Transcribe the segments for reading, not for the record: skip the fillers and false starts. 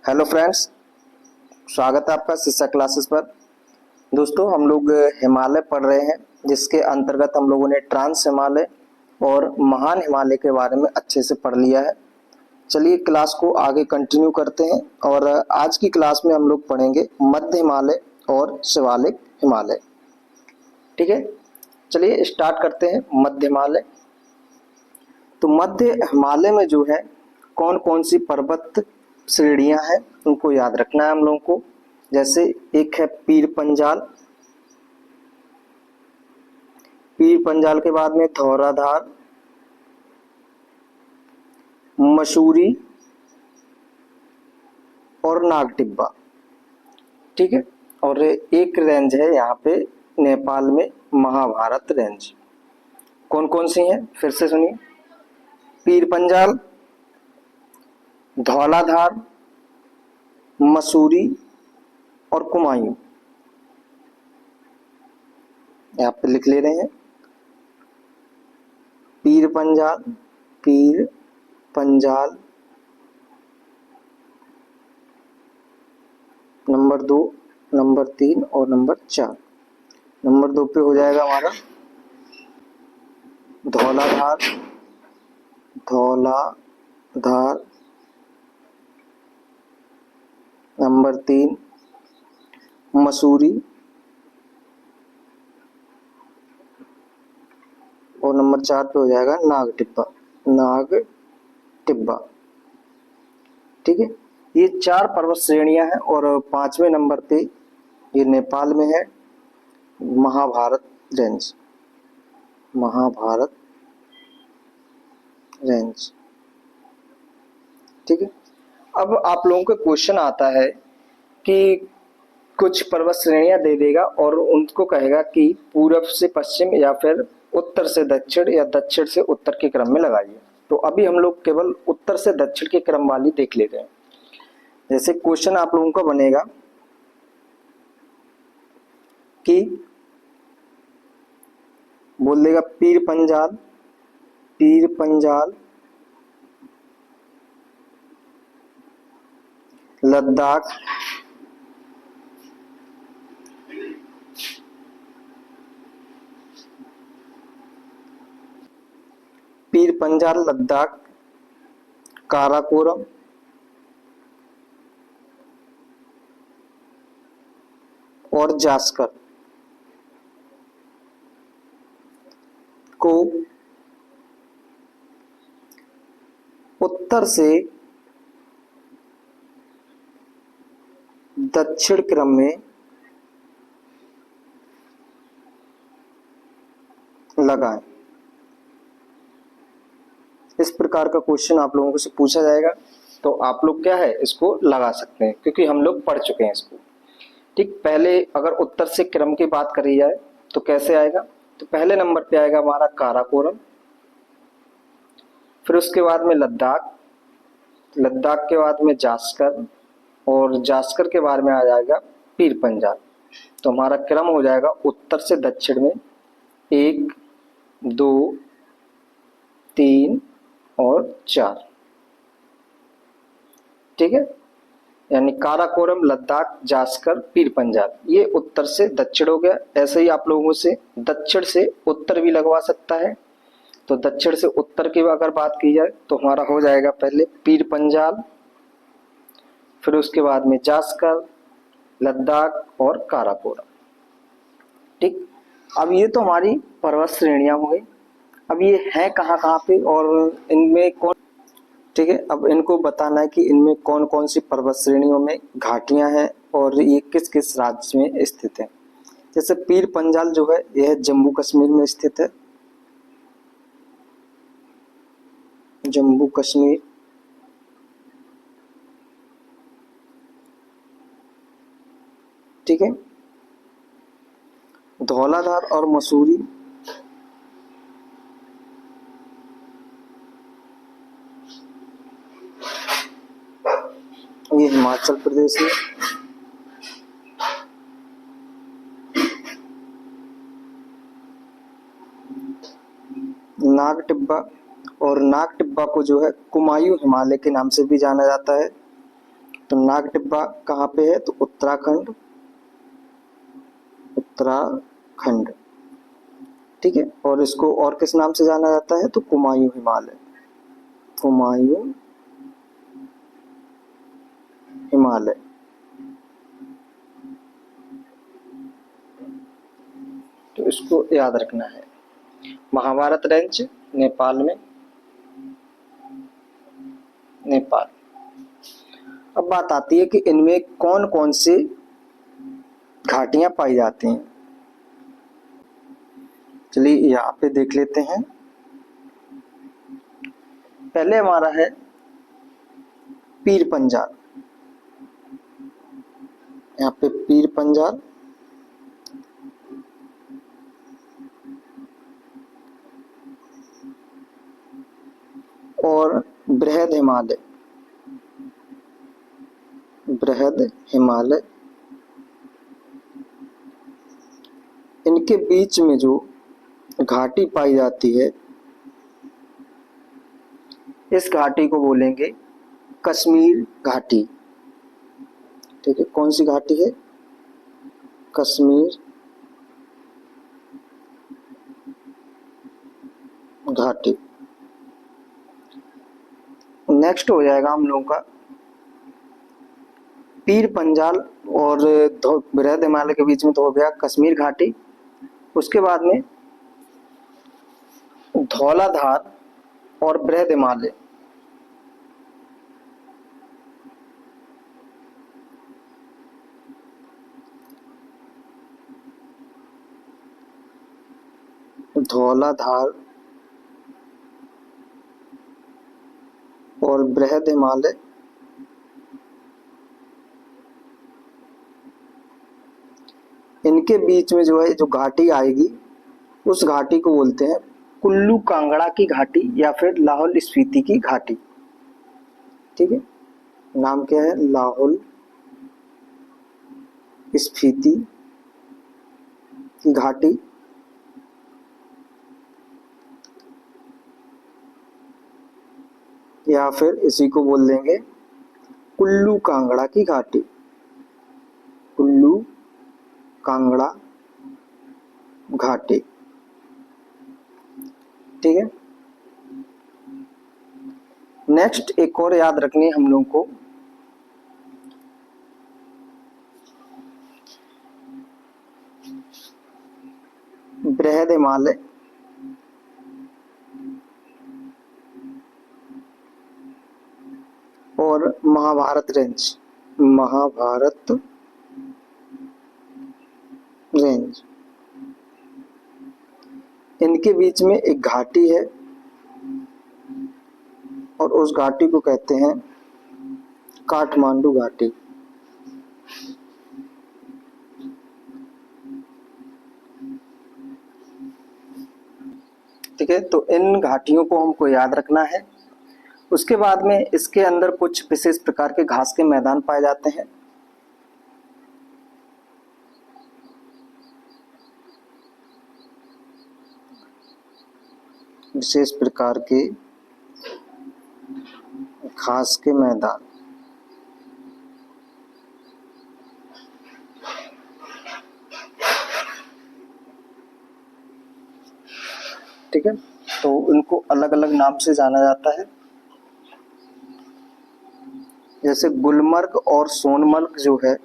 Hello friends, स्वागत है आपका शिक्षा क्लासेस पर। दोस्तों, हम लोग हिमालय पढ़ रहे हैं, जिसके अंतर्गत हम लोगों ने ट्रांस हिमालय और महान हिमालय के बारे में अच्छे से पढ़ लिया है। चलिए क्लास को आगे कंटिन्यू करते हैं और आज की क्लास में हम लोग पढ़ेंगे मध्य हिमालय और शिवालिक हिमालय। ठीक है, चलिए स्टार्ट करते हैं। मध्य हिमालय, तो मध्य हिमालय में जो है कौन कौन सी पर्वत श्रेणियां हैं उनको याद रखना है हम लोगों को। जैसे एक है पीर पंजाल, पीर पंजाल के बाद में धौलाधार, मसूरी और नागटिब्बा। ठीक है, और एक रेंज है यहाँ पे नेपाल में, महाभारत रेंज। कौन कौन सी हैं फिर से सुनिए। पीर पंजाल, धौलाधार, मसूरी और कुमायूं। यहाँ पे लिख ले रहे हैं। पीर पंजाल, पीर पंजाल, नंबर 2, नंबर 3 और नंबर 4। नंबर 2 पे हो जाएगा हमारा धौलाधार, धौलाधार। नंबर 3 मसूरी और नंबर 4 पे हो जाएगा नागटिब्बा, नागटिब्बा। ठीक है, ये 4 पर्वत श्रेणियां हैं और 5वें नंबर पे ये नेपाल में है, महाभारत रेंज, महाभारत रेंज। ठीक है, अब आप लोगों का क्वेश्चन आता है कि कुछ पर्वत श्रेणियां दे देगा और उनको कहेगा कि पूरब से पश्चिम या फिर उत्तर से दक्षिण या दक्षिण से उत्तर के क्रम में लगाइए। तो अभी हम लोग केवल उत्तर से दक्षिण के क्रम वाली देख लेते हैं। जैसे क्वेश्चन आप लोगों का बनेगा कि बोल देगा पीर पंजाल, पीर पंजाल, लद्दाख, पीर पंजाल, लद्दाख, काराकोरम और जास्कर को उत्तर से दक्षिण क्रम में लगाएं। इस प्रकार का क्वेश्चन आप लोगों से पूछा जाएगा, तो आप लोग क्या है इसको लगा सकते हैं, क्योंकि हम लोग पढ़ चुके हैं इसको। ठीक, पहले अगर उत्तर से क्रम की बात करी जाए तो कैसे आएगा, तो पहले नंबर पे आएगा हमारा काराकोरम, फिर उसके बाद में लद्दाख, लद्दाख के बाद में जास्कर और जास्कर के बाद में आ जाएगा पीर पंजाल। तो हमारा क्रम हो जाएगा उत्तर से दक्षिण में 1, 2, 3 और 4। ठीक है, यानी काराकोरम, लद्दाख, जास्कर, पीर पंजाल, ये उत्तर से दक्षिण हो गया। ऐसे ही आप लोगों से दक्षिण से उत्तर भी लगवा सकता है। तो दक्षिण से उत्तर की अगर बात की जाए तो हमारा हो जाएगा पहले पीर पंजाल, फिर उसके बाद में जास्कर, लद्दाख और काराकोरम। ठीक, अब ये तो हमारी पर्वत श्रेणियां हो गई। अब ये है कहाँ कहाँ पे और इनमें कौन। ठीक है, अब इनको बताना है कि इनमें कौन कौन सी पर्वत श्रेणियों में घाटियां हैं और ये किस किस राज्य में स्थित है। जैसे पीर पंजाल जो है यह जम्मू कश्मीर में स्थित है, जम्मू कश्मीर। ठीक है, धौलाधार और मसूरी ये हिमाचल प्रदेश में। नागटिब्बा, और नागटिब्बा को जो है कुमायूं हिमालय के नाम से भी जाना जाता है। तो नाग टिब्बा कहाँ पे है? तो उत्तराखंड, उत्तराखंड। ठीक है, और इसको और किस नाम से जाना जाता है? तो कुमायूं हिमालय, कुमायूं हिमालय। तो इसको याद रखना है। महाभारत रेंज नेपाल में, नेपाल। अब बात आती है कि इनमें कौन कौन से घाटियां पाई जाती हैं। चलिए यहाँ पे देख लेते हैं। पहले हमारा है पीर पंजाल। यहाँ पे पीर पंजाल, और बृहद हिमालय, बृहद हिमालय। इनके बीच में जो घाटी पाई जाती है, इस घाटी को बोलेंगे कश्मीर घाटी। ठीक है, कौन सी घाटी है? कश्मीर घाटी। नेक्स्ट हो जाएगा हम लोगों का पीर पंजाल और बृहद हिमालय के बीच में तो हो गया कश्मीर घाटी। उसके बाद में धौलाधार और बृहद हिमालय। धौलाधार और बृहद हिमालय, इनके बीच में जो है जो घाटी आएगी, उस घाटी को बोलते हैं कुल्लू कांगड़ा की घाटी या फिर लाहौल स्पीति की घाटी। ठीक है, नाम क्या है? लाहौल स्पीति की घाटी। या फिर इसी को बोल देंगे कुल्लू कांगड़ा की घाटी, कुल्लू कांगड़ा घाटी। ठीक है, नेक्स्ट एक और याद रखनी है हम लोगों को, बृहद हिमालय और महाभारत रेंज, महाभारत रेंज। इनके बीच में एक घाटी है और उस घाटी को कहते हैं काठमांडू घाटी। ठीक है, तो इन घाटियों को हमको याद रखना है। उसके बाद में इसके अंदर कुछ विशेष प्रकार के घास के मैदान पाए जाते हैं। विशेष प्रकार के घास के मैदान। ठीक है, तो उनको अलग अलग नाम से जाना जाता है। जैसे गुलमर्ग और सोनमर्ग जो है,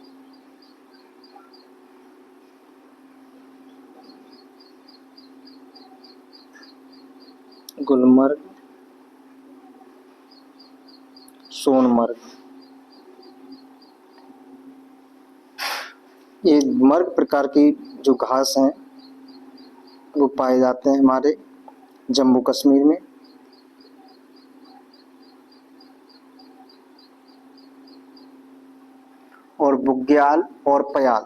गुलमर्ग, सोनमर्ग, ये मर्ग प्रकार की जो घास हैं वो पाए जाते हैं हमारे जम्मू कश्मीर में। और बुग्याल और पयाल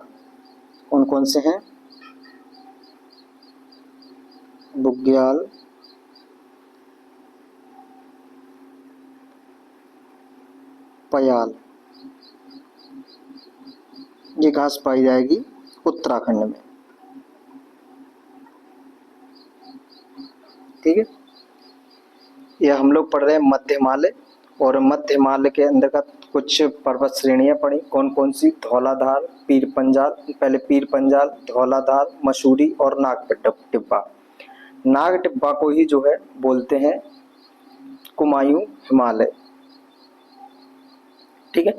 कौन कौन से हैं? बुग्याल, पयाल, ये घास पाई जाएगी उत्तराखंड में। ठीक है, ये हम लोग पढ़ रहे हैं मध्य हिमालय, और मध्य हिमालय के अंतर्गत कुछ पर्वत श्रेणियां पढ़ी, कौन कौन सी? धौलाधार, पीर पंजाल, पहले पीर पंजाल, धौलाधार, मसूरी और नाग टिब्बा। नाग टिब्बा को ही जो है बोलते हैं कुमायूं हिमालय। ठीक है।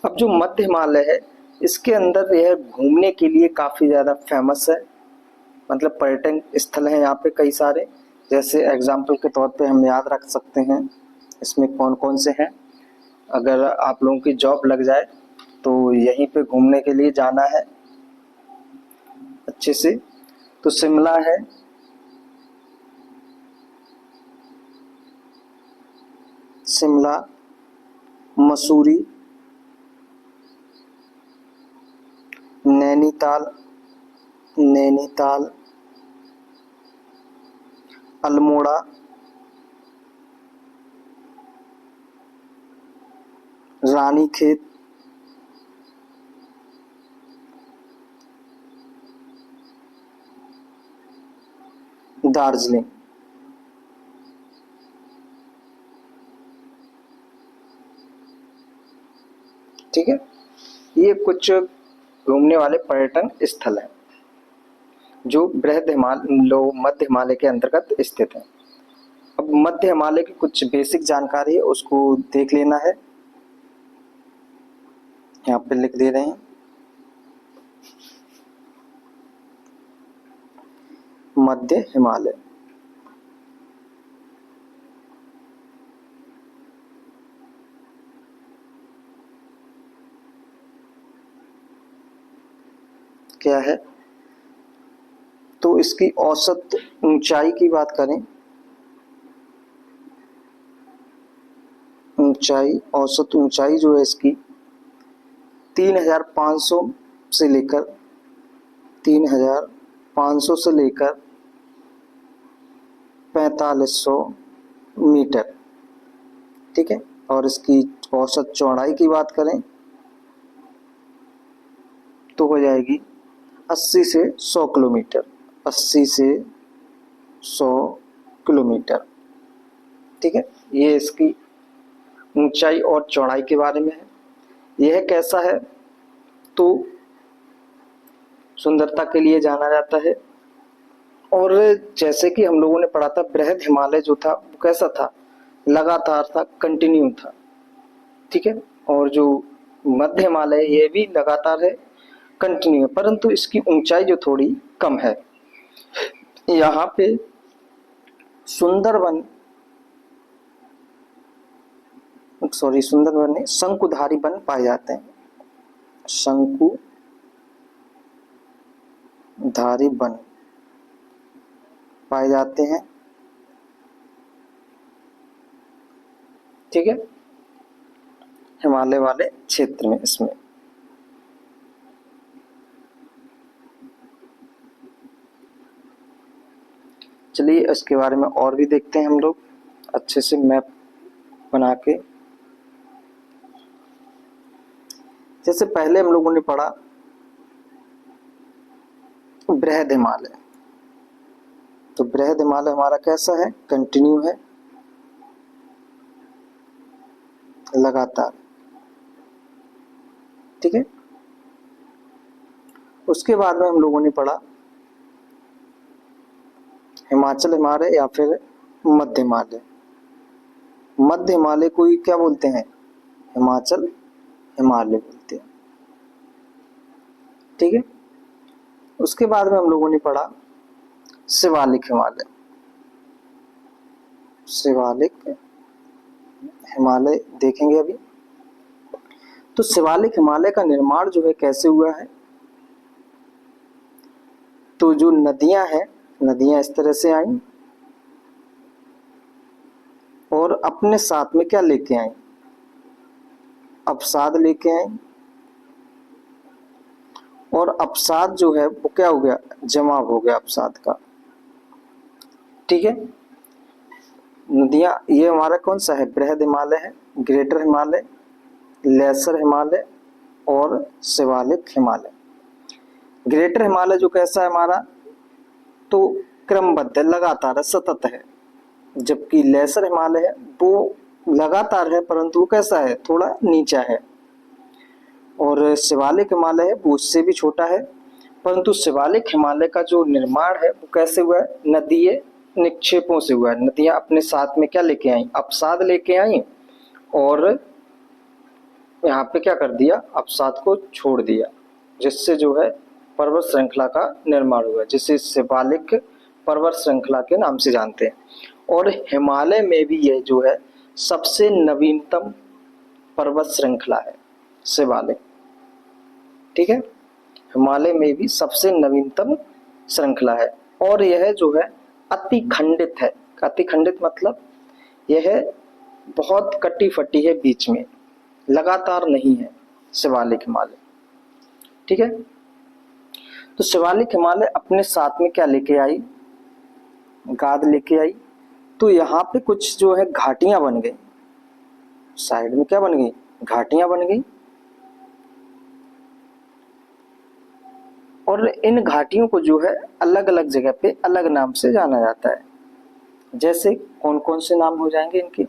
अब जो मध्य हिमालय है, इसके अंदर यह घूमने के लिए काफी ज्यादा फेमस है, मतलब पर्यटन स्थल है यहाँ पे कई सारे। जैसे एग्जाम्पल के तौर पे हम याद रख सकते हैं इसमें कौन कौन से हैं। अगर आप लोगों की जॉब लग जाए तो यहीं पे घूमने के लिए जाना है अच्छे से, तो शिमला है, शिमला, मसूरी, नैनीताल, नैनीताल, अल्मोड़ा, रानीखेत, दार्जिलिंग। ठीक है, ये कुछ घूमने वाले पर्यटन स्थल हैं जो मध्य हिमालय के अंतर्गत स्थित हैं। अब मध्य हिमालय की कुछ बेसिक जानकारी है, उसको देख लेना है। यहाँ पे लिख दे रहे हैं, मध्य हिमालय। क्या है? तो इसकी औसत ऊंचाई की बात करें, औसत ऊंचाई जो है इसकी 3,500 से लेकर 4500 मीटर। ठीक है। और इसकी औसत चौड़ाई की बात करें तो हो जाएगी 80 से 100 किलोमीटर, 80 से 100 किलोमीटर। ठीक है, ये इसकी ऊंचाई और चौड़ाई के बारे में है। यह कैसा है? तो सुंदरता के लिए जाना जाता है। और जैसे कि हम लोगों ने पढ़ा था, बृहद हिमालय जो था वो कैसा था? लगातार था, कंटिन्यू था। ठीक है। और जो मध्य हिमालय ये भी लगातार है, कंटिन्यू है, परंतु इसकी ऊंचाई जो थोड़ी कम है। यहाँ पे सुंदरबन नहीं, शंकुधारी वन पाए जाते हैं। शंकुधारी वन पाए जाते हैं। ठीक है, हिमालय वाले क्षेत्र में इसमें। चलिए इसके बारे में और भी देखते हैं हम लोग अच्छे से मैप बना के। जैसे पहले हम लोगों ने पढ़ा बृहद हिमालय, तो बृहद हिमालय हमारा कैसा है? कंटिन्यू है, लगातार। ठीक है। उसके बाद में हम लोगों ने पढ़ा हिमाचल हिमालय या फिर मध्य हिमालय। मध्य हिमालय को ही क्या बोलते हैं? हिमाचल हिमालय बोलते हैं। ठीक है। उसके बाद में हम लोगों ने पढ़ा शिवालिक हिमालय। शिवालिक हिमालय देखेंगे अभी। तो शिवालिक हिमालय का निर्माण जो है कैसे हुआ है? तो जो नदियां हैं, नदियां इस तरह से आई और अपने साथ में क्या लेके आई? अवसाद लेके आई। और अवसाद जो है वो क्या हो गया? जमाव हो गया अवसाद का। ठीक है। नदियां, ये हमारा कौन सा है? बृहद हिमालय है, ग्रेटर हिमालय, लेसर हिमालय और शिवालिक हिमालय। ग्रेटर हिमालय जो कैसा है हमारा? तो क्रमबद्ध है, लगातार है, सतत है। जबकि लेसर हिमालय है वो लगातार है, परंतु वो कैसा है, थोड़ा नीचा है। और शिवालिक हिमालय है वो उससे भी छोटा है, परंतु शिवालिक हिमालय का जो निर्माण है वो कैसे हुआ है, नदीय निक्षेपों से हुआ है। नदियां अपने साथ में क्या लेके आई, अवसाद लेके आई, और यहाँ पे क्या कर दिया, अवसाद को छोड़ दिया, जिससे जो है पर्वत श्रृंखला का निर्माण हुआ, जिसे शिवालिक पर्वत श्रृंखला के नाम से जानते हैं। और हिमालय में भी यह जो है सबसे नवीनतम पर्वत श्रृंखला है शिवालिक। ठीक है, हिमालय में भी सबसे नवीनतम श्रृंखला है, और यह जो है अति खंडित है। अति खंडित मतलब यह बहुत कटी फटी है, बीच में लगातार नहीं है शिवालिक हिमालय। ठीक है, तो शिवालिक हिमालय अपने साथ में क्या लेके आई, गाद लेके आई। तो यहाँ पे कुछ जो है घाटियां बन गई, साइड में क्या बन गई, घाटियां बन गई। और इन घाटियों को जो है अलग अलग जगह पे अलग नाम से जाना जाता है। जैसे कौन कौन से नाम हो जाएंगे इनके,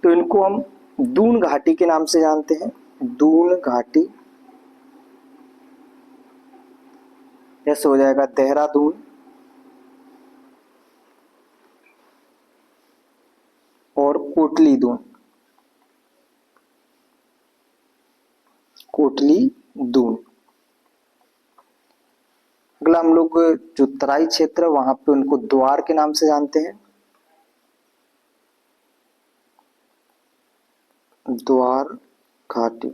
तो इनको हम दून घाटी के नाम से जानते हैं। दून घाटी, जैसे हो जाएगा देहरादून, और कोटली दून, कोटली दून। अगला हम लोग जो तराई क्षेत्र है वहां पे उनको द्वार के नाम से जानते हैं। द्वार घाटी,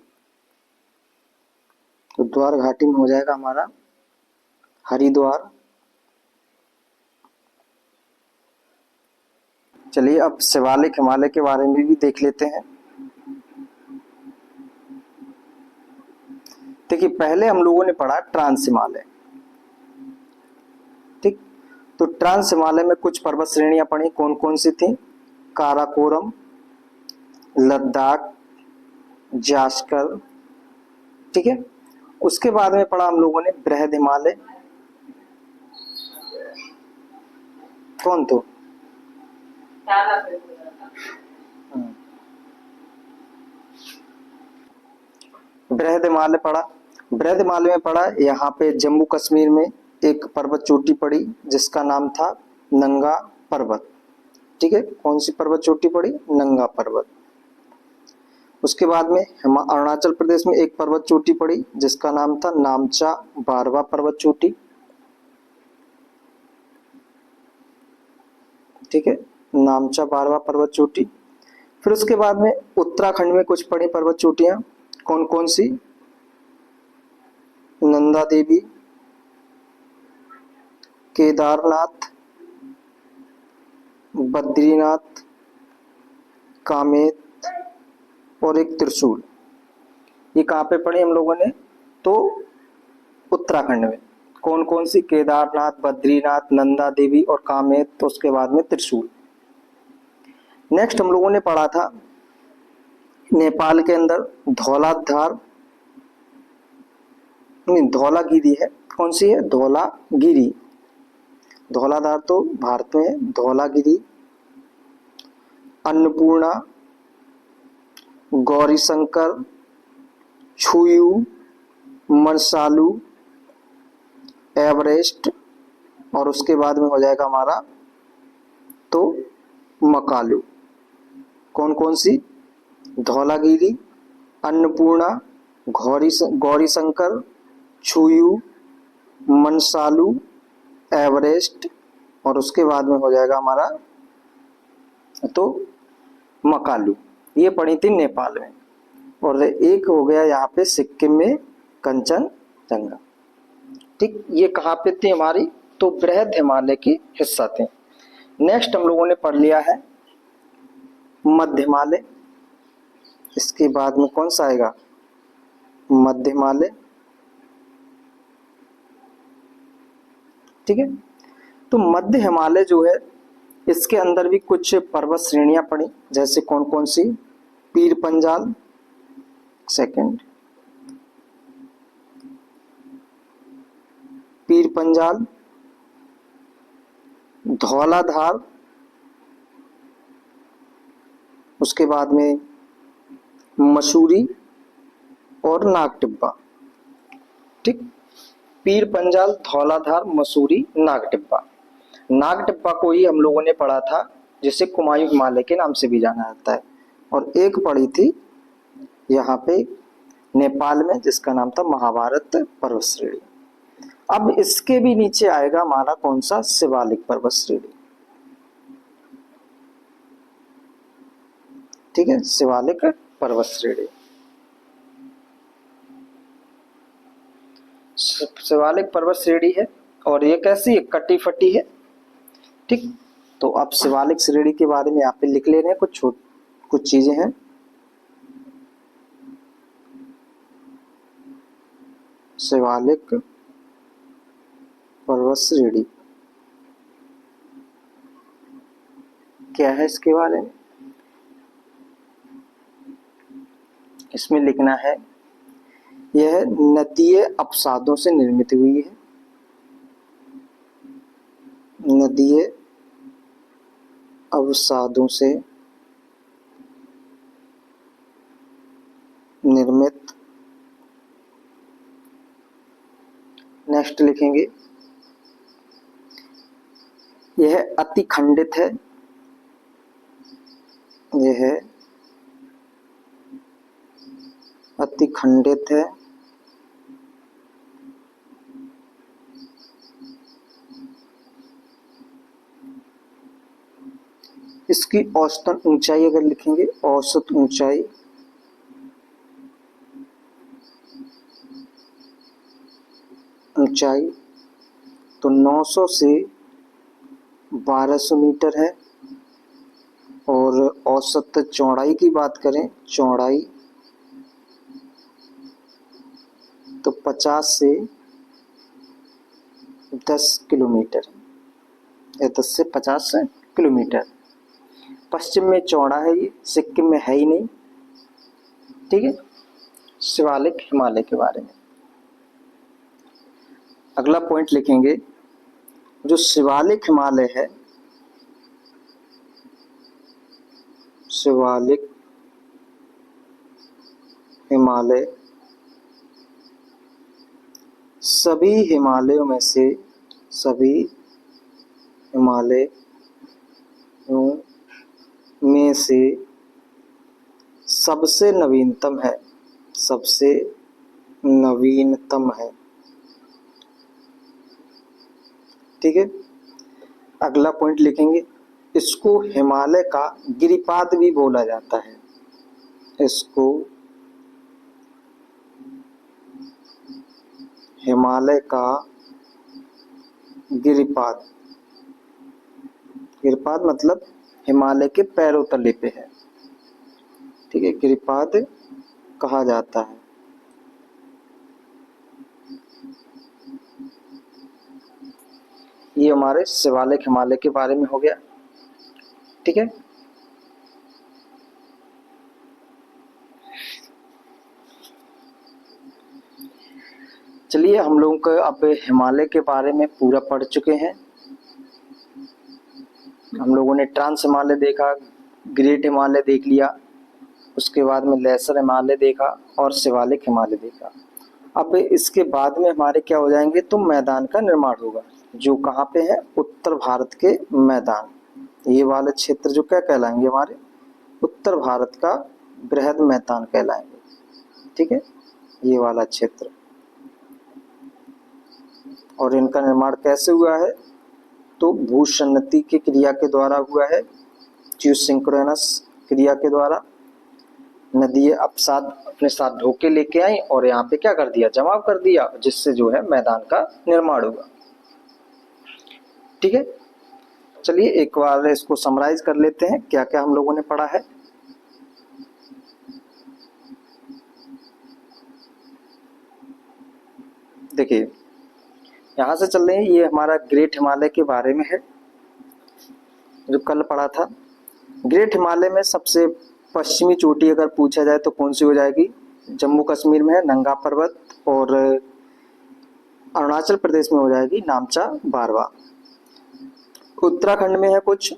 तो द्वार घाटी में हो जाएगा हमारा हरिद्वार। चलिए अब शिवालिक हिमालय के बारे में भी देख लेते हैं। देखिए पहले हम लोगों ने पढ़ा ट्रांस हिमालय। ठीक, तो ट्रांस हिमालय में कुछ पर्वत श्रेणियां पढ़ी, कौन कौन सी थी, काराकोरम, लद्दाख, जास्कर। ठीक है, उसके बाद में पढ़ा हम लोगों ने बृहद हिमालय। कौन तो, बृहद हिमालय पढ़ा। बृहद हिमालय में पढ़ा, यहाँ पे जम्मू कश्मीर में एक पर्वत चोटी पड़ी जिसका नाम था नंगा पर्वत। ठीक है, कौन सी पर्वत चोटी पड़ी, नंगा पर्वत। उसके बाद में अरुणाचल प्रदेश में एक पर्वत चोटी पड़ी जिसका नाम था नामचा बारवा पर्वत चोटी। ठीक है, नामचा बारवा पर्वत चोटी। फिर उसके बाद में उत्तराखंड में कुछ पड़ी पर्वत चोटियां, कौन कौन सी, नंदा देवी, केदारनाथ, बद्रीनाथ, कामेत, और एक त्रिशूल। ये कहाँ पे पढ़े हम लोगों ने, तो उत्तराखंड में। कौन कौन सी, केदारनाथ, बद्रीनाथ, नंदा देवी और कामेत, तो उसके बाद में त्रिशूल। नेक्स्ट हम लोगों ने पढ़ा था नेपाल के अंदर धौलाधार, नहीं धौलागिरी है, कौन सी है, धौलागिरी। धौलाधार तो भारत में है, धौलागिरी, अन्नपूर्णा, गौरीशंकर, छुयू, मनसालू, एवरेस्ट, और उसके बाद में हो जाएगा हमारा तो मकालू। कौन कौन सी, धौलागिरी, अन्नपूर्णा, गौरीशंकर, छुयू, मनसालू, एवरेस्ट, और उसके बाद में हो जाएगा हमारा तो मकालू। ये पड़ी थी नेपाल में। और एक हो गया यहाँ पे सिक्किम में कंचनजंगा। ठीक, ये कहाँ पे थी हमारी, तो बृहद हिमालय की हिस्सा थे। नेक्स्ट हम लोगों ने पढ़ लिया है मध्य हिमालय। इसके बाद में कौन सा आएगा, मध्य हिमालय। ठीक है, तो मध्य हिमालय जो है इसके अंदर भी कुछ पर्वत श्रेणियां पड़ी, जैसे कौन कौन सी, पीर पंजाल, सेकंड, पीर पंजाल, धौलाधार, उसके बाद में मसूरी और नागटिब्बा। ठीक, पीर पंजाल, धौलाधार, मसूरी, नागटिब्बा। नागटिब्बा को ही हम लोगों ने पढ़ा था, जिसे कुमायूं हिमालय के नाम से भी जाना जाता है, और एक पढ़ी थी यहाँ पे नेपाल में, जिसका नाम था महाभारत पर्वत श्रेणी। अब इसके भी नीचे आएगा हमारा कौन सा, शिवालिक पर्वत श्रेणी। ठीक है, शिवालिक पर्वत श्रेणी। शिवालिक पर्वत श्रेणी है, और ये कैसी है, कटी फटी है। ठीक, तो अब शिवालिक श्रेणी के बारे में यहाँ पे लिख ले रहे हैं, कुछ चीजें हैं। शिवालिक पर्वत श्रेणी क्या है, इसके बारे में इसमें लिखना है, यह नदीय अपसादों से निर्मित हुई है। नदीय अवसादों से निर्मित। नेक्स्ट लिखेंगे, यह अति खंडित है। यह अति खंडित है। इसकी औसतन ऊंचाई अगर लिखेंगे, औसत ऊंचाई तो 900 से 1200 मीटर है। और औसत चौड़ाई की बात करें, चौड़ाई तो 50 से 10 किलोमीटर, या 10 से 50 किलोमीटर। पश्चिम में चौड़ा है, ये सिक्किम में है ही नहीं। ठीक है, शिवालिक हिमालय के बारे में। अगला पॉइंट लिखेंगे, जो शिवालिक हिमालय है, शिवालिक हिमालय सभी हिमालयों में से, सभी हिमालयों में से सबसे नवीनतम है, सबसे नवीनतम है। ठीक है, अगला पॉइंट लिखेंगे, इसको हिमालय का गिरिपाद भी बोला जाता है। इसको हिमालय का गिरिपाद, गिरिपाद मतलब हिमालय के पैरों तले पे है। ठीक है, गिरिपाद कहा जाता है। ये हमारे शिवालिक हिमालय के बारे में हो गया। ठीक है, चलिए हम लोगों को अब हिमालय के बारे में पूरा पढ़ चुके हैं। हम लोगों ने ट्रांस हिमालय देखा, ग्रेट हिमालय देख लिया, उसके बाद में लेसर हिमालय देखा और शिवालिक हिमालय देखा। अब इसके बाद में हमारे क्या हो जाएंगे, तो मैदान का निर्माण होगा, जो कहाँ पे है, उत्तर भारत के मैदान। ये वाले क्षेत्र जो क्या कहलाएंगे, हमारे उत्तर भारत का बृहद मैदान कहलाएंगे। ठीक है, ये वाला क्षेत्र। और इनका निर्माण कैसे हुआ है, तो भूसन्नति की क्रिया के द्वारा हुआ है, जियोसिंक्रोनस क्रिया के द्वारा। नदी अपसाद अपने साथ ढोके लेके आई और यहाँ पे क्या कर दिया, जमाव कर दिया, जिससे जो है मैदान का निर्माण हुआ। ठीक है, चलिए एक बार इसको समराइज कर लेते हैं, क्या क्या हम लोगों ने पढ़ा है। देखिए यहाँ से चल रहे हैं, ये हमारा ग्रेट हिमालय के बारे में है, जो कल पढ़ा था। ग्रेट हिमालय में सबसे पश्चिमी चोटी अगर पूछा जाए तो कौन सी हो जाएगी, जम्मू कश्मीर में है नंगा पर्वत, और अरुणाचल प्रदेश में हो जाएगी नामचा बारवा। उत्तराखंड में है कुछ,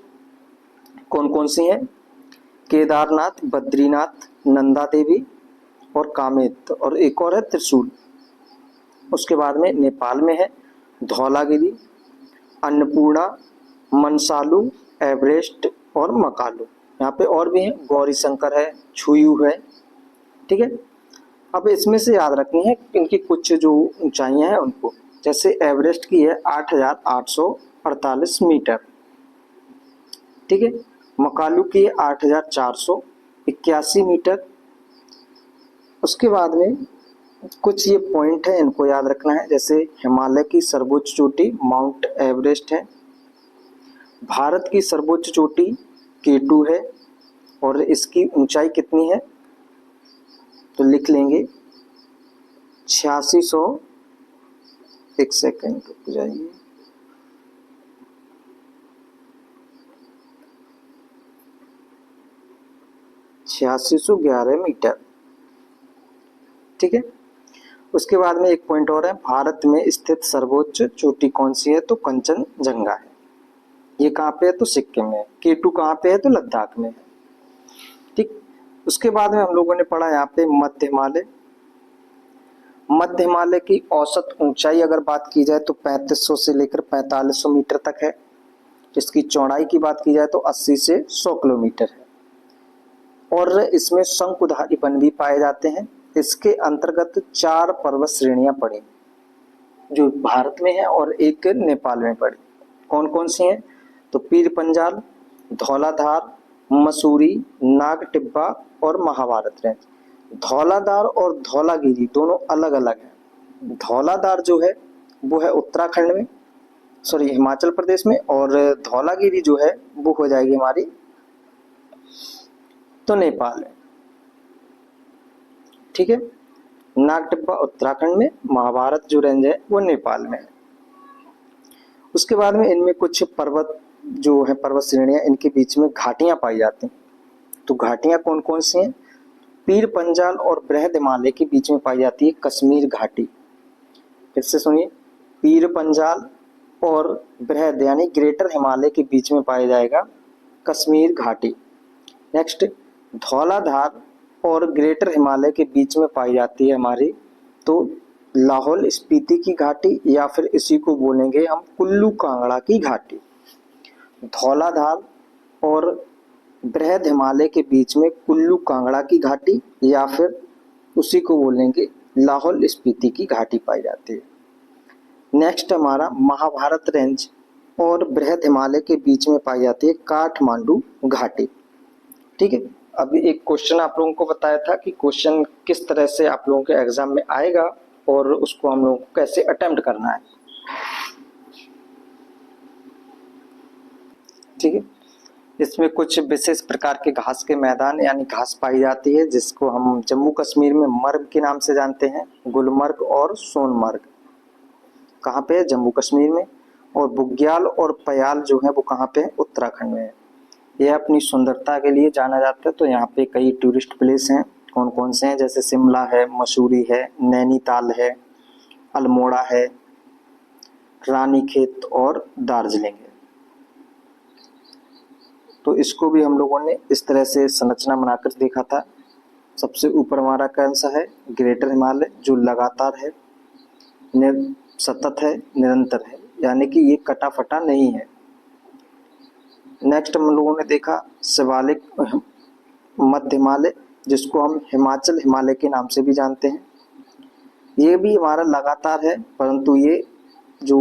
कौन कौन सी हैं, केदारनाथ, बद्रीनाथ, नंदा देवी और कामेत, और एक और है त्रिशूल। उसके बाद में नेपाल में है धौलागिरी, अन्नपूर्णा, मनसालू, एवरेस्ट और मकालू। यहाँ पे और भी है, गौरी शंकर है, छुयू है। ठीक है, अब इसमें से याद रखनी है इनकी कुछ जो ऊंचाइयां हैं उनको। जैसे एवरेस्ट की है 8,848 मीटर। ठीक है, मकालू की है 8,481 मीटर। उसके बाद में कुछ ये पॉइंट है, इनको याद रखना है। जैसे हिमालय की सर्वोच्च चोटी माउंट एवरेस्ट है, भारत की सर्वोच्च चोटी K2 है, और इसकी ऊंचाई कितनी है तो लिख लेंगे 8600, एक सेकेंड रुक जाइए, 8611 मीटर। ठीक है, उसके बाद में एक पॉइंट और है, भारत में स्थित सर्वोच्च चोटी कौन सी है तो कंचनजंगा है। ये कहाँ पे है तो सिक्किम में। K2 कहाँ पे है तो लद्दाख में है। ठीक, उसके बाद में हम लोगों ने पढ़ा यहाँ पे मध्य हिमालय। मध्य हिमालय की औसत ऊंचाई अगर बात की जाए तो 3500 से लेकर 4500 मीटर तक है। इसकी चौड़ाई की बात की जाए तो 80 से 100 किलोमीटर है, और इसमें शंकुधारी वन भी पाए जाते हैं। इसके अंतर्गत 4 पर्वत श्रेणियां पड़ी जो भारत में है और एक नेपाल में पड़ी। कौन कौन सी हैं तो पीर पंजाल, धौलाधार, मसूरी, नाग टिब्बा और महाभारत रेंज। धौलाधार और धौलागिरी दोनों अलग अलग हैं। धौलाधार जो है वो है उत्तराखंड में, सॉरी हिमाचल प्रदेश में, और धौलागिरी जो है वो हो जाएगी हमारी तो नेपाल है। ठीक है, नाग टिब्बा उत्तराखंड में, महाभारत जो रेंज है वो नेपाल में है। उसके बाद में इनमें कुछ पर्वत जो है, पर्वत श्रेणियां, इनके बीच में घाटियां पाई जाती हैं। तो घाटियां कौन कौन सी हैं, पीर पंजाल और बृहद हिमालय के बीच में पाई जाती है कश्मीर घाटी। फिर से सुनिए, पीर पंजाल और बृहद यानी ग्रेटर हिमालय के बीच में पाया जाएगा कश्मीर घाटी। नेक्स्ट, धौलाधार और ग्रेटर हिमालय के बीच में पाई जाती है हमारी तो लाहौल स्पीति की घाटी, या फिर इसी को बोलेंगे हम कुल्लू कांगड़ा की घाटी। धौलाधार और बृहद हिमालय के बीच में कुल्लू कांगड़ा की घाटी, या फिर उसी को बोलेंगे लाहौल स्पीति की घाटी पाई जाती है। नेक्स्ट हमारा महाभारत रेंज और बृहद हिमालय के बीच में पाई जाती है काठमांडू घाटी। ठीक है, अभी एक क्वेश्चन आप लोगों को बताया था कि क्वेश्चन किस तरह से आप लोगों के एग्जाम में आएगा और उसको हम लोगों को कैसे अटेम्प्ट करना है। ठीक है, इसमें कुछ विशेष प्रकार के घास के मैदान यानी घास पाई जाती है, जिसको हम जम्मू कश्मीर में मर्ग के नाम से जानते हैं, गुलमर्ग और सोनमर्ग। कहाँ पे है, जम्मू कश्मीर में। और बुग्याल और पयाल जो है वो कहाँ पे है, उत्तराखंड में है। यह अपनी सुंदरता के लिए जाना जाता है। तो यहाँ पे कई टूरिस्ट प्लेस हैं, कौन कौन से हैं, जैसे शिमला है, मसूरी है, नैनीताल है, अल्मोड़ा है, रानीखेत और दार्जिलिंग है। तो इसको भी हम लोगों ने इस तरह से संरचना बनाकर देखा था। सबसे ऊपर हमारा कौन सा है, ग्रेटर हिमालय, जो लगातार है, सतत है, निरंतर है, यानी कि ये कटा फटा नहीं है। नेक्स्ट हम लोगों ने देखा शिवालिक मध्य हिमालय, जिसको हम हिमाचल हिमालय के नाम से भी जानते हैं। ये भी हमारा लगातार है, परंतु ये जो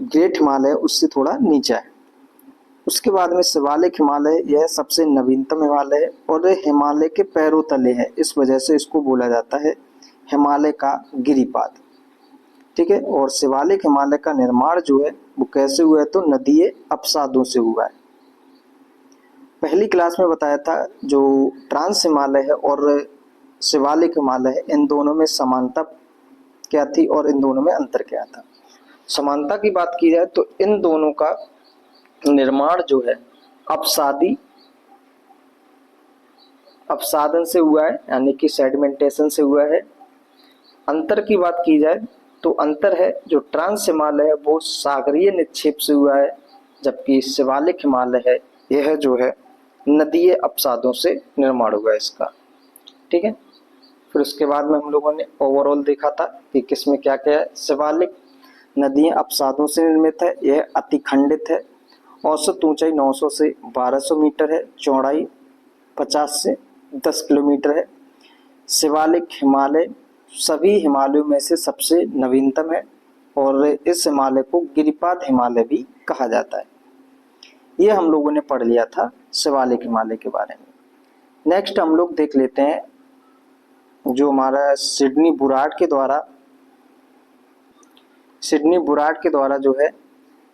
ग्रेट हिमालय है उससे थोड़ा नीचा है। उसके बाद में शिवालिक हिमालय, यह सबसे नवीनतम हिमालय है और हिमालय के पैरों तले है, इस वजह से इसको बोला जाता है हिमालय का गिरिपाद। ठीक है, और शिवालिक हिमालय का निर्माण जो है वो कैसे हुआ है तो नदीय अपसादों से हुआ है। पहली क्लास में बताया था जो ट्रांस हिमालय है और शिवालिक हिमालय है, इन दोनों में समानता क्या थी और इन दोनों में अंतर क्या था। समानता की बात की जाए तो इन दोनों का निर्माण जो है अपसादन से हुआ है, यानी कि सेडिमेंटेशन से हुआ है। अंतर की बात की जाए तो अंतर है जो ट्रांस हिमालय है वो सागरीय निक्षेप से हुआ है, जबकि शिवालिक हिमालय है यह जो है नदीय अपसादों से निर्माण हुआ इसका। ठीक है, फिर उसके बाद में हम लोगों ने ओवरऑल देखा था कि किसमें क्या क्या है। शिवालिक नदियां अपसादों से निर्मित है, यह अतिखंडित है, औसत ऊंचाई 900 से 1200 मीटर है, चौड़ाई 50 से 10 किलोमीटर है। शिवालिक हिमालय सभी हिमालयों में से सबसे नवीनतम है और इस हिमालय को गिरिपाद हिमालय भी कहा जाता है। ये हम लोगों ने पढ़ लिया था शिवालिक हिमालय के बारे में। नेक्स्ट हम लोग देख लेते हैं जो हमारा सिडनी बुराड़ के द्वारा जो है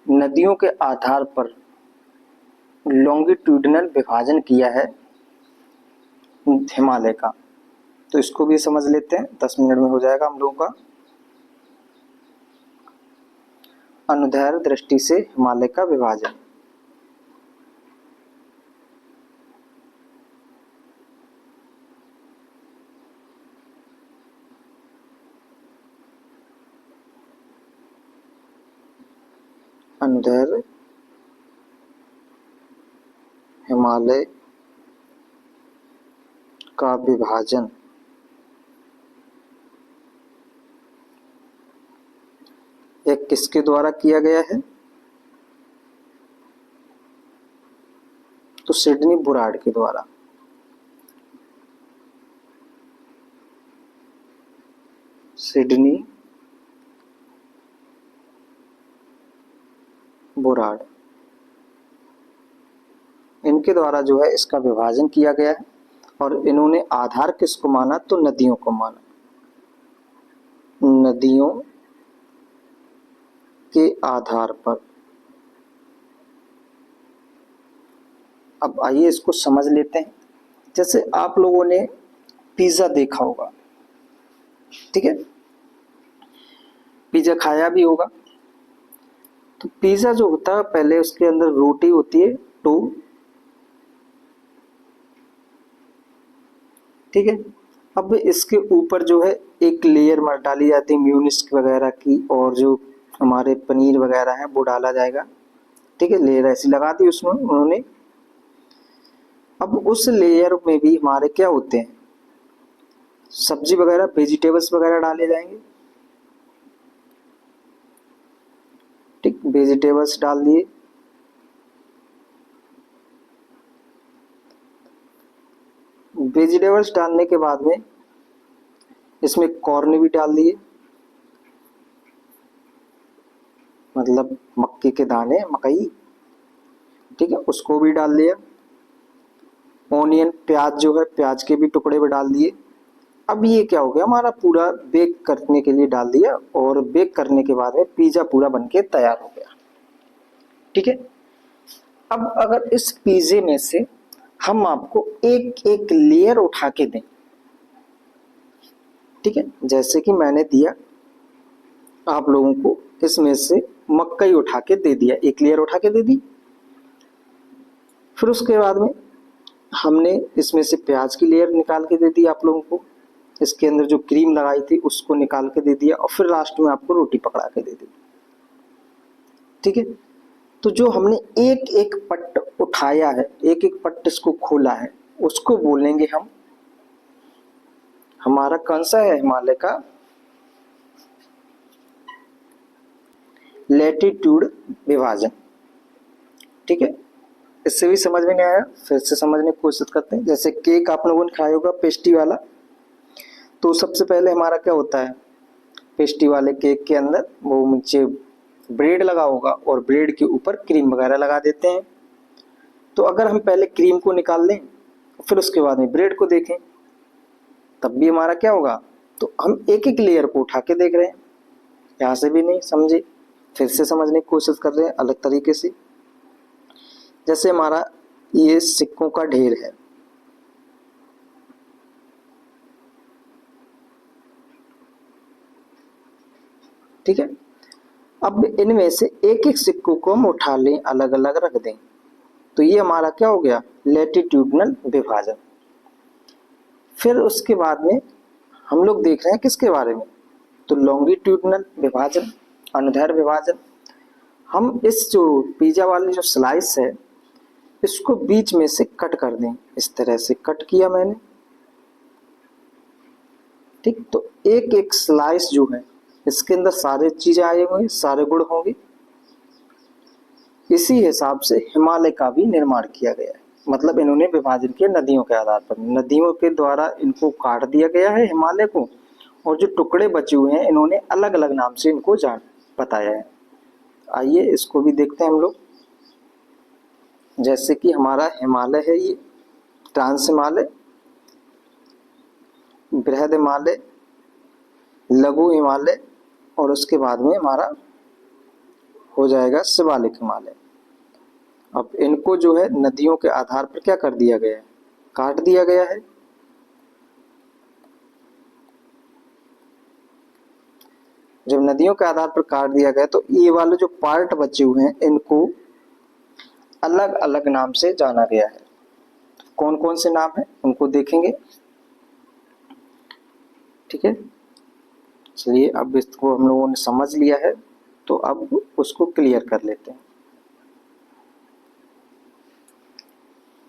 नदियों के आधार पर लॉन्गिट्यूडिनल विभाजन किया है हिमालय का। तो इसको भी समझ लेते हैं, 10 मिनट में हो जाएगा हम लोगों का। अनुदैर्ध्य दृष्टि से हिमालय का विभाजन। अनुदैर्ध्य हिमालय का विभाजन यह किसके द्वारा किया गया है? तो सिडनी बुराड़ के द्वारा। सिडनी बुराड़ इनके द्वारा जो है इसका विभाजन किया गया है और इन्होंने आधार किसको माना? तो नदियों को माना। नदियों के आधार पर। अब आइए इसको समझ लेते हैं। जैसे आप लोगों ने पिज्जा देखा होगा, ठीक है, पिज्जा खाया भी होगा। तो पिज्जा जो होता है पहले उसके अंदर रोटी होती है, टू, ठीक है। अब इसके ऊपर जो है एक लेयर डाली जाती है म्यूनिस वगैरह की, और जो हमारे पनीर वगैरह है वो डाला जाएगा, ठीक है। लेयर ऐसी लगा दी उसमें उन्होंने। अब उस लेयर में भी हमारे क्या होते हैं, सब्जी वगैरह, वेजिटेबल्स वगैरह डाले जाएंगे, ठीक। वेजिटेबल्स डाल दिए, वेजिटेबल्स डालने के बाद में इसमें कॉर्न भी डाल दिए, मतलब मक्के के दाने, मकई, ठीक है, उसको भी डाल दिया। ऑनियन, प्याज जो है, प्याज के भी टुकड़े भी डाल दिए। अब ये क्या हो गया, हमारा पूरा बेक करने के लिए डाल दिया, और बेक करने के बाद में पिज्जा पूरा बनके तैयार हो गया, ठीक है। अब अगर इस पिज्जे में से हम आपको एक एक लेयर उठा के दें, ठीक है, जैसे कि मैंने दिया आप लोगों को, इसमें से मकई उठा के दे दिया, एक लेयर उठा के दे दी। फिर उसके बाद में हमने इसमें से प्याज की लेयर निकाल के दे दी आप लोगों को, इसके अंदर जो क्रीम लगाई थी उसको निकाल के दे दिया, और फिर लास्ट में आपको रोटी पकड़ा के दे दी, ठीक है। तो जो हमने एक एक पट्ट उठाया है, एक एक पट्ट इसको खोला है, उसको बोलेंगे हम, हमारा कौन सा है हिमालय का लैटिट्यूड विभाजन, ठीक है। इससे भी समझ में नहीं आया, फिर से समझने की कोशिश करते हैं। जैसे केक आप लोगों ने खाया होगा पेस्ट्री वाला, तो सबसे पहले हमारा क्या होता है, पेस्ट्री वाले केक के अंदर वो नीचे ब्रेड लगा होगा और ब्रेड के ऊपर क्रीम वगैरह लगा देते हैं। तो अगर हम पहले क्रीम को निकाल लें फिर उसके बाद में ब्रेड को देखें, तब भी हमारा क्या होगा, तो हम एक एक लेयर को उठा के देख रहे हैं। यहाँ से भी नहीं समझे, फिर से समझने की कोशिश कर रहे हैं अलग तरीके से। जैसे हमारा ये सिक्कों का ढेर है, ठीक है। अब इनमें से एक एक सिक्कों को हम उठा लें, अलग अलग रख दें, तो ये हमारा क्या हो गया, लैटिट्यूडनल विभाजन। फिर उसके बाद में हम लोग देख रहे हैं किसके बारे में, तो लॉन्गिट्यूडनल विभाजन, अनुदैर्ध्य विभाजन। हम इस जो पिज्जा वाली जो स्लाइस है इसको बीच में से कट कर दें। इस तरह से कट किया मैंने, ठीक। तो एक एक स्लाइस जो है इसके अंदर सारे चीजें आए हुए, सारे गुण होंगे। इसी हिसाब से हिमालय का भी निर्माण किया गया है, मतलब इन्होंने विभाजन किया नदियों के आधार पर, नदियों के द्वारा इनको काट दिया गया है हिमालय को, और जो टुकड़े बचे हुए हैं इन्होंने अलग अलग नाम से इनको जान बताया है। आइए इसको भी देखते हैं हम लोग। जैसे कि हमारा हिमालय है, ये ट्रांस हिमालय, बृहद हिमालय, लघु हिमालय, और उसके बाद में हमारा हो जाएगा शिवालिक हिमालय। अब इनको जो है नदियों के आधार पर क्या कर दिया गया है, काट दिया गया है। जब नदियों के आधार पर काट दिया गया तो ये वाले जो पार्ट बचे हुए हैं इनको अलग अलग नाम से जाना गया है। कौन कौन से नाम है उनको देखेंगे, ठीक है। चलिए अब इसको हम लोगों ने समझ लिया है, तो अब उसको क्लियर कर लेते हैं,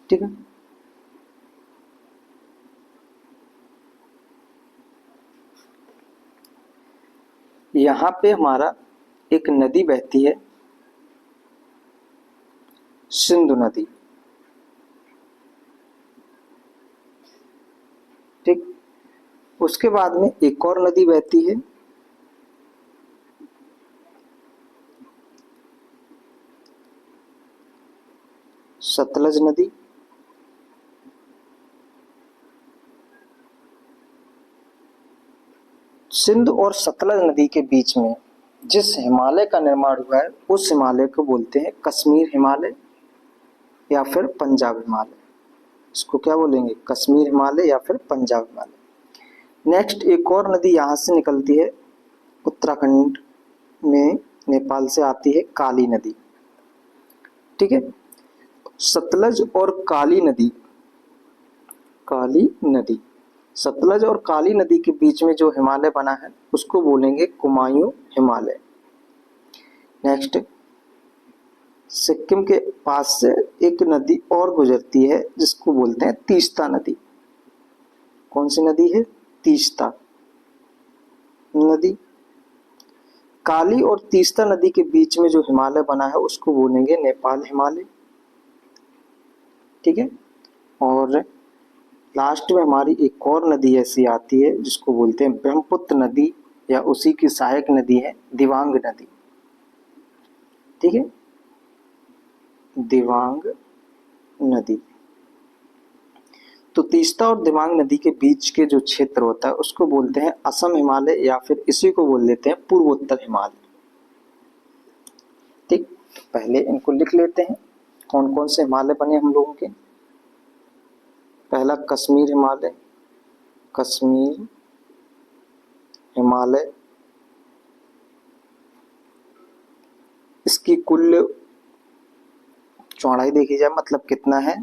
ठीक है। यहाँ पे हमारा एक नदी बहती है, सिंधु नदी, ठीक। उसके बाद में एक और नदी बहती है, सतलज नदी। सिंधु और सतलज नदी के बीच में जिस हिमालय का निर्माण हुआ है उस हिमालय को बोलते हैं कश्मीर हिमालय या फिर पंजाब हिमालय। इसको क्या बोलेंगे, कश्मीर हिमालय या फिर पंजाब हिमालय। नेक्स्ट एक और नदी यहाँ से निकलती है, उत्तराखंड में नेपाल से आती है, काली नदी, ठीक है। सतलज और काली नदी, सतलज और काली नदी के बीच में जो हिमालय बना है उसको बोलेंगे कुमायूं हिमालय। नेक्स्ट सिक्किम के पास से एक नदी और गुजरती है जिसको बोलते हैं तीस्ता नदी। कौन सी नदी है, तीस्ता नदी। काली और तीस्ता नदी के बीच में जो हिमालय बना है उसको बोलेंगे नेपाल हिमालय, ठीक है। और लास्ट में हमारी एक और नदी ऐसी आती है जिसको बोलते हैं ब्रह्मपुत्र नदी, या उसी की सहायक नदी है दिबांग नदी, ठीक है, दिबांग नदी। तो तीस्ता और दिबांग नदी के बीच के जो क्षेत्र होता है उसको बोलते हैं असम हिमालय, या फिर इसी को बोल लेते हैं पूर्वोत्तर हिमालय, ठीक। पहले इनको लिख लेते हैं कौन कौन से हिमालय बने हम लोगों के। पहला कश्मीर हिमालय, कश्मीर हिमालय, इसकी कुल चौड़ाई देखी जाए मतलब कितना है,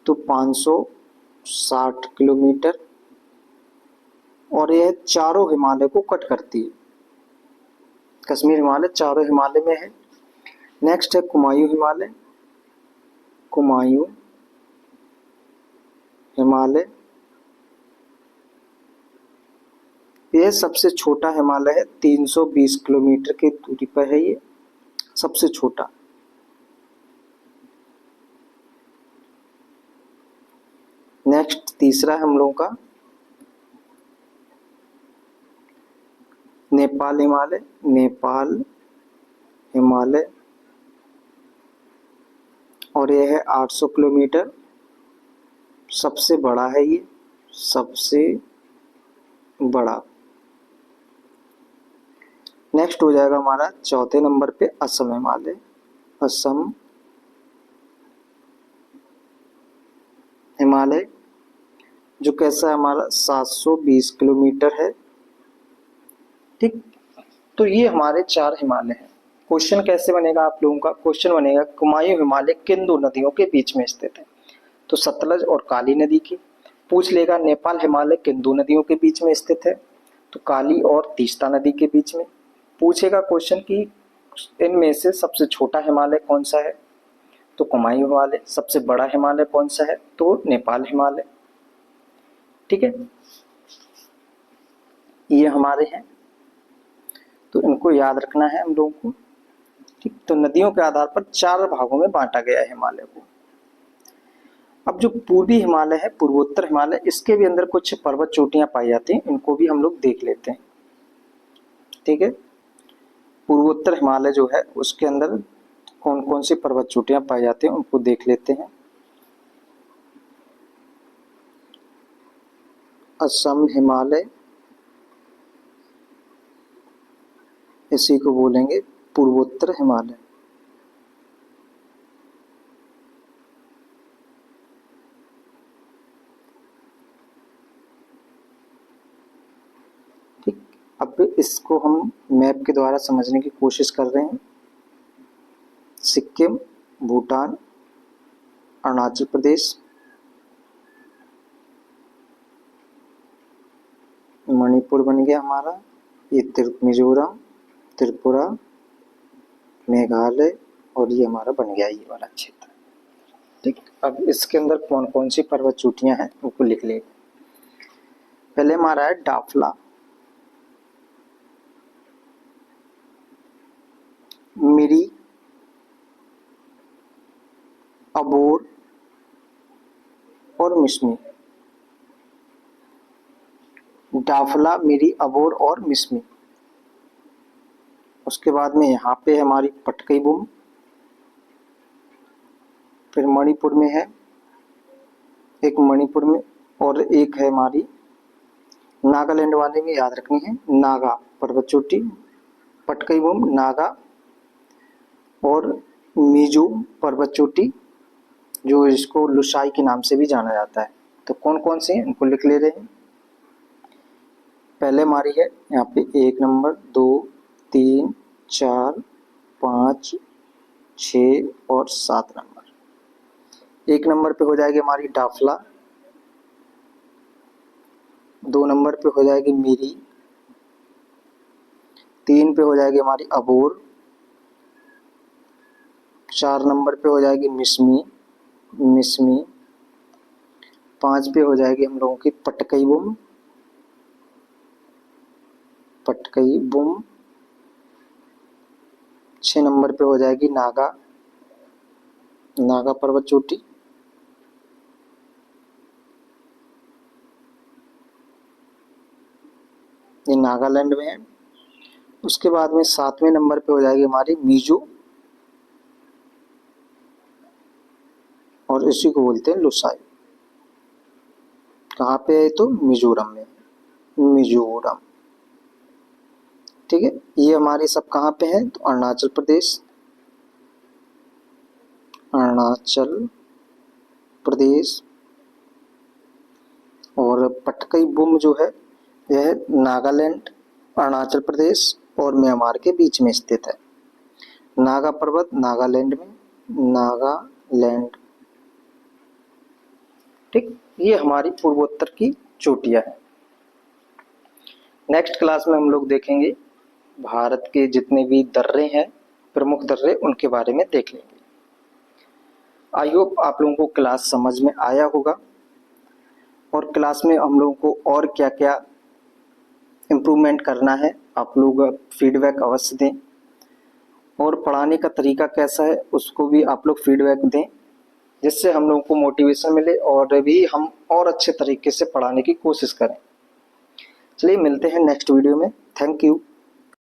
तो 560 किलोमीटर, और यह चारों हिमालय को कट करती है। कश्मीर हिमालय चारों हिमालय में है। नेक्स्ट है कुमायूं हिमालय, कुमायूं हिमालय, यह सबसे छोटा हिमालय है, 320 किलोमीटर की दूरी पर है, ये सबसे छोटा। नेक्स्ट तीसरा है हम लोगों का नेपाल हिमालय, नेपाल हिमालय, और यह है 800 किलोमीटर, सबसे बड़ा है ये, सबसे बड़ा। नेक्स्ट हो जाएगा हमारा चौथे नंबर पे असम हिमालय, असम हिमालय, जो कैसा है हमारा 720 किलोमीटर है, ठीक। तो ये हमारे 4 हिमालय हैं। क्वेश्चन कैसे बनेगा आप लोगों का, क्वेश्चन बनेगा कुमायूं हिमालय किन दो नदियों के बीच में स्थित है, तो सतलज और काली नदी की। पूछ लेगा नेपाल हिमालय किन दो नदियों के बीच में स्थित है, तो काली और तीस्ता नदी के बीच में। पूछेगा क्वेश्चन कि इनमें से सबसे छोटा हिमालय कौन सा है, तो कुमायूं हिमालय। सबसे बड़ा हिमालय कौन सा है, तो नेपाल हिमालय। ठीक है, ये हमारे हैं, तो इनको याद रखना है हम लोगों को। ठीक, तो नदियों के आधार पर 4 भागों में बांटा गया है हिमालय को। अब जो पूर्वी हिमालय है, पूर्वोत्तर हिमालय, इसके भी अंदर कुछ पर्वत चोटियां पाई जाती हैं, इनको भी हम लोग देख लेते हैं। ठीक है, पूर्वोत्तर हिमालय जो है उसके अंदर कौन कौन सी पर्वत चोटियां पाई जाती हैं उनको देख लेते हैं। असम हिमालय, इसी को बोलेंगे पूर्वोत्तर हिमालय। ठीक, अब इसको हम मैप के द्वारा समझने की कोशिश कर रहे हैं। सिक्किम, भूटान, अरुणाचल प्रदेश, मणिपुर बन गया हमारा, ये मिजोरम, त्रिपुरा, मेघालय, और ये हमारा बन गया ये वाला क्षेत्र। ठीक, अब इसके अंदर कौन कौन सी पर्वत चोटियां हैं उनको लिख ले। पहले हमारा है डाफला, मिरी, अबोर और मिसमी। डाफला, मिरी, अबोर और मिसमी। उसके बाद में यहाँ पे हमारी पटकई बुम, फिर मणिपुर में है एक, मणिपुर में, और एक है हमारी नागालैंड वाले में याद रखनी है, नागा पर्वत चोटी, पटकई बुम, नागा और मिजो पर्वत चोटी, जो इसको लुसाई के नाम से भी जाना जाता है। तो कौन कौन से हैं इनको लिख ले रहे हैं। पहले हमारी है यहाँ पे 1 नंबर, 2, 3, 4, 5, 6 और 7 नंबर। 1 नंबर पे हो जाएगी हमारी डाफला, 2 नंबर पे हो जाएगी मिरी, 3 पे हो जाएगी हमारी अबोर, 4 नंबर पे हो जाएगी मिसमी, 5 पे हो जाएगी हम लोगों की पटकई बुम, 6 नंबर पे हो जाएगी नागा पर्वत चोटी, ये नागालैंड में है। उसके बाद में 7वें नंबर पे हो जाएगी हमारी मिजो, और इसी को बोलते हैं लुसाई। कहाँ पे है, तो मिजोरम में, मिजोरम। ठीक है, ये हमारी सब कहाँ पे है, तो अरुणाचल प्रदेश, और पटकई बुम जो है यह नागालैंड, अरुणाचल प्रदेश और म्यांमार के बीच में स्थित है। नागा पर्वत नागालैंड में, नागालैंड। ठीक, ये हमारी पूर्वोत्तर की चोटियां हैं। नेक्स्ट क्लास में हम लोग देखेंगे भारत के जितने भी दर्रे हैं, प्रमुख दर्रे, उनके बारे में देख लेंगे। आई होप आप लोगों को क्लास समझ में आया होगा, और क्लास में हम लोगों को और क्या क्या इम्प्रूवमेंट करना है आप लोग फीडबैक अवश्य दें, और पढ़ाने का तरीका कैसा है उसको भी आप लोग फीडबैक दें, जिससे हम लोगों को मोटिवेशन मिले और भी हम और अच्छे तरीके से पढ़ाने की कोशिश करें। चलिए मिलते हैं नेक्स्ट वीडियो में। Thank you.